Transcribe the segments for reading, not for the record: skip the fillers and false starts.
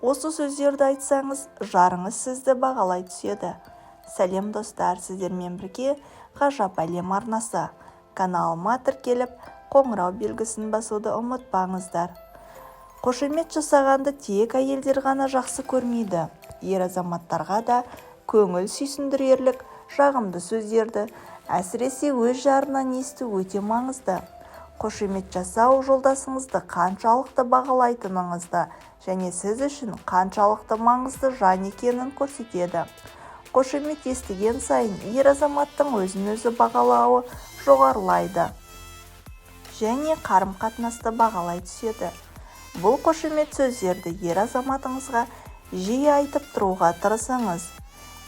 Осы сөздерді айтсаңыз, жарыңыз сізді бағалай түседі. Сәлем достар, сіздермен бірге ғажап әлем арнасы. Каналыма тіркеліп, қоңырау белгісін басуды ұмытпаңыздар. Қошемет жасағанды тек әйелдер ғана жақсы көрмейді. Ер азаматтарға да көңіл сүйсіндірерлік жағымды сөздерді, әсіресе өз жарынан есту өте маңызды. Қошемет жасау жолдасыңызды қаншалықты бағалайтыныңызды және сіз үшін қаншалықты маңызды жан екенін көрсетеді. Қошемет естіген сайын ер азаматтың өзін-өзі бағалауы жоғарылайды және қарым-қатынасты бағалай түседі. Бұл қошемет сөздерді ер азаматыңызға жиі айтып тұруға тырысыңыз.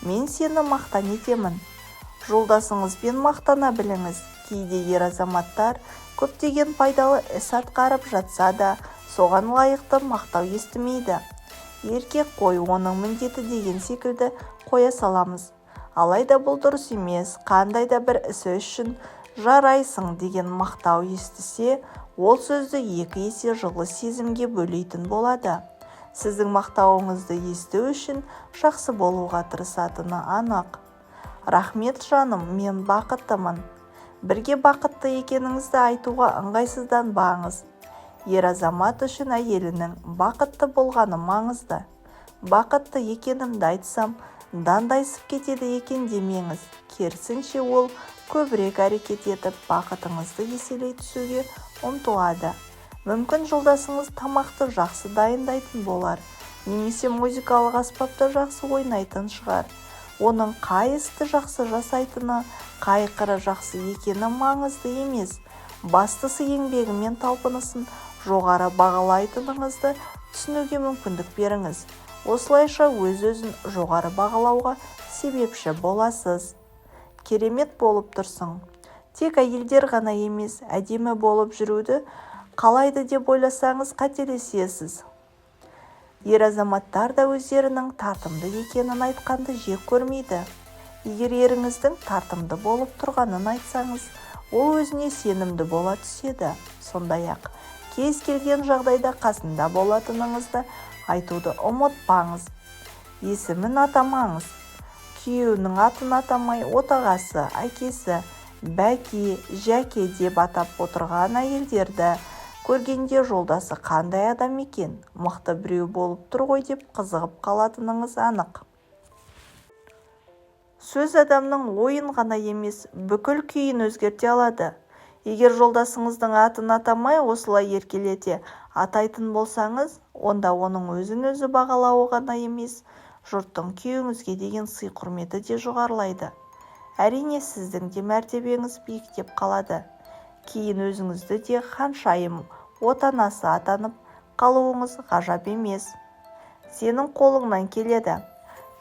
Мен сені мақтан етемін. Жолдасыңызбен мақтана біліңіз. Кейде ер азаматтар көптеген пайдалы іс атқарып жатса да, соған лайықты мақтау естімейді. Еркек қой, оның міндеті деген секілді қоя саламыз. Алайда бұл дұрыс емес. Қандай да бір ісі үшін жарайсың деген мақтау естісе, ол сөзді екі есе жылы сезімге бөлейтін болады. Сіздің мақтауыңызды есту үшін жақсы болуға тырысатыны анық. Рахмет жаным, мен бақыттымын. Бірге бақытты екеніңізді айтуға ыңғайсызданбаңыз. Ер азамат үшін әйелінің бақытты болғаны маңызды. Бақытты екенімді айтсам, дандайсып кетеді екен демеңіз. Керісінше ол көбірек әрекет етіп, бақытыңызды еселей түсуге ұмтылады. Мүмкін жолдасыңыз тамақты жақсы дайындайтын болар, немесе музыкалық аспапты жақсы ойнайтын шығар. Оның қай істі жақсы жасайтыны, қай қыры жақсы екені маңызды емес. Бастысы еңбегі мен талпынысын жоғары бағалайтыныңызды түсінуге мүмкіндік беріңіз. Осылайша өз-өзін жоғары бағалауға себепші боласыз. Керемет болып тұрсың. Тек әйелдер ғана емес, әдемі болып жүруді қалайды деп ойласаңыз қателесесіз. Ер азаматтар да өздерінің тартымды екенін айтқанды жек көрмейді. Егер еріңіздің тартымды болып тұрғанын айтсаңыз, ол өзіне сенімді бола түседі. Сондай-ақ, кез келген жағдайда қасында болатыныңызды айтуды ұмытпаңыз. Есімін атамаңыз. Күйеуінің атын атамай, отағасы, әкесі, бәке, жәке деп атап отырған әйелдерді көргенде жолдасы қандай адам екен, мықты біреу болып тұр ғой деп қызығып қалатыныңыз анық. Сөз адамның ойын ғана емес, бүкіл күйін өзгерте алады. Егер жолдасыңыздың атын атамай, осылай еркелете атайтын болсаңыз, онда оның өзін-өзі бағалауы ғана емес, жұрттың күйеуіңізге деген сый-құрметі де жоғарылайды. Әрине, сіздің де мәртебеңіз биіктеп қалады. Кейін өзіңізді де ханшайым, отанасы атанып қалуыңыз ғажап емес. Сенің қолыңнан келеді.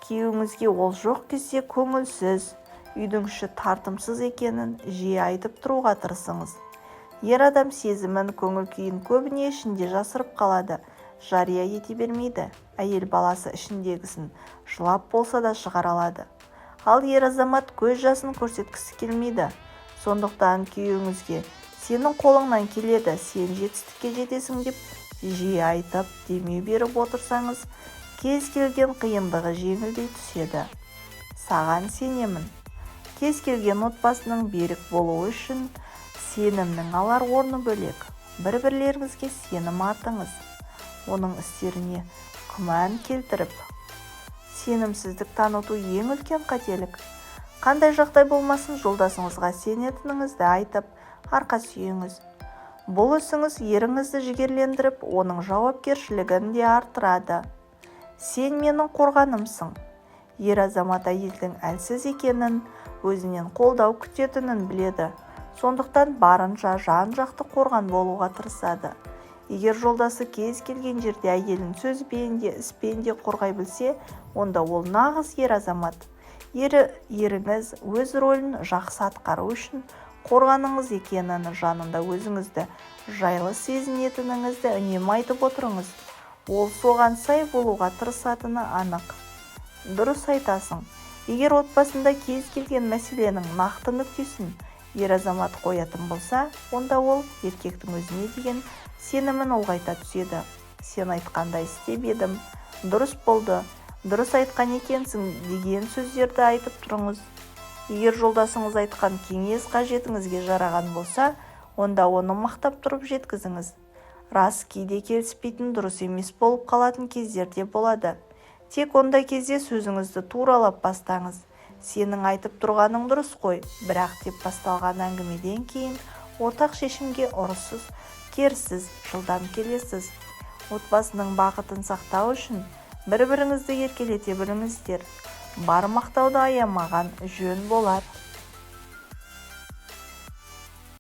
Күйеуіңізге ол жоқ кезде көңілсіз, үйдің іші тартымсыз екенін жиі айтып тұруға тырысыңыз. Ер адам сезімін, көңіл-күйін көбіне ішінде жасырып қалады, жария ете бермейді. Әйел баласы ішіндегісін жылап болса да шығара алады. Ал ер азамат көз жасын көрсеткісі келмейді. Сондықтан күйеуіңізге сенің қолыңнан келеді, сен жетістікке жетесің деп жиі айтып, демеу беріп отырсаңыз, кез келген қиындығы жеңілдей түседі. Саған сенемін. Кез келген отбасының берік болуы үшін сенімнің алар орны бөлек. Бір-бірлеріңізге сенім артыңыз. Оның істеріне күмән келтіріп, сенімсіздік таныту ең үлкен қателік. Қандай жағдай болмасын, жолдасыңызға сенетініңізді айтып, арқа сүйеңіз. Бұл ісіңіз еріңізді жігерлендіріп, оның жауапкершілігін де арттырады. Сен менің қорғанымсың. Ер азамат әйелдің әлсіз екенін, өзінен қолдау күтетінін біледі. Сондықтан барынша жан-жақты қорған болуға тырысады. Егер жолдасы кез келген жерде әйелін сөзбен де, іспен де қорғай білсе, онда ол нағыз ер азамат. Еріңіз өз рөлін жақсы атқару үшін қорғаныңыз екенін, жанында өзіңізді жайлы сезінетініңізді үнемі айтып отырыңыз. Ол соған сай болуға тырысатыны анық. Дұрыс айтасың. Егер отбасында кез келген мәселенің нақты нүктесін ер азамат қоятын болса, онда ол еркектің өзіне деген сенімін ұлғайта түседі. Сен айтқандай істеп едім, Дұрыс болды, дұрыс айтқан екенсің деген сөздерді айтып тұрыңыз. Егер жолдасыңыз айтқан кеңес қажетіңізге жараған болса, онда оны мақтап тұрып жеткізіңіз. Рас, кейде келіспейтін, дұрыс емес болып қалатын кездерде болады. Тек ондай кезде сөзіңізді туралап бастаңыз. Сенің айтып тұрғаның дұрыс қой, бірақ деп басталған әңгімеден кейін ортақ шешімге ұрыссыз, керіссіз, жылдам келесіз. Отбасының бақытын сақтау үшін бір-біріңізді еркелете біліңіздер. Бар мақтауды аямаған жөн болар.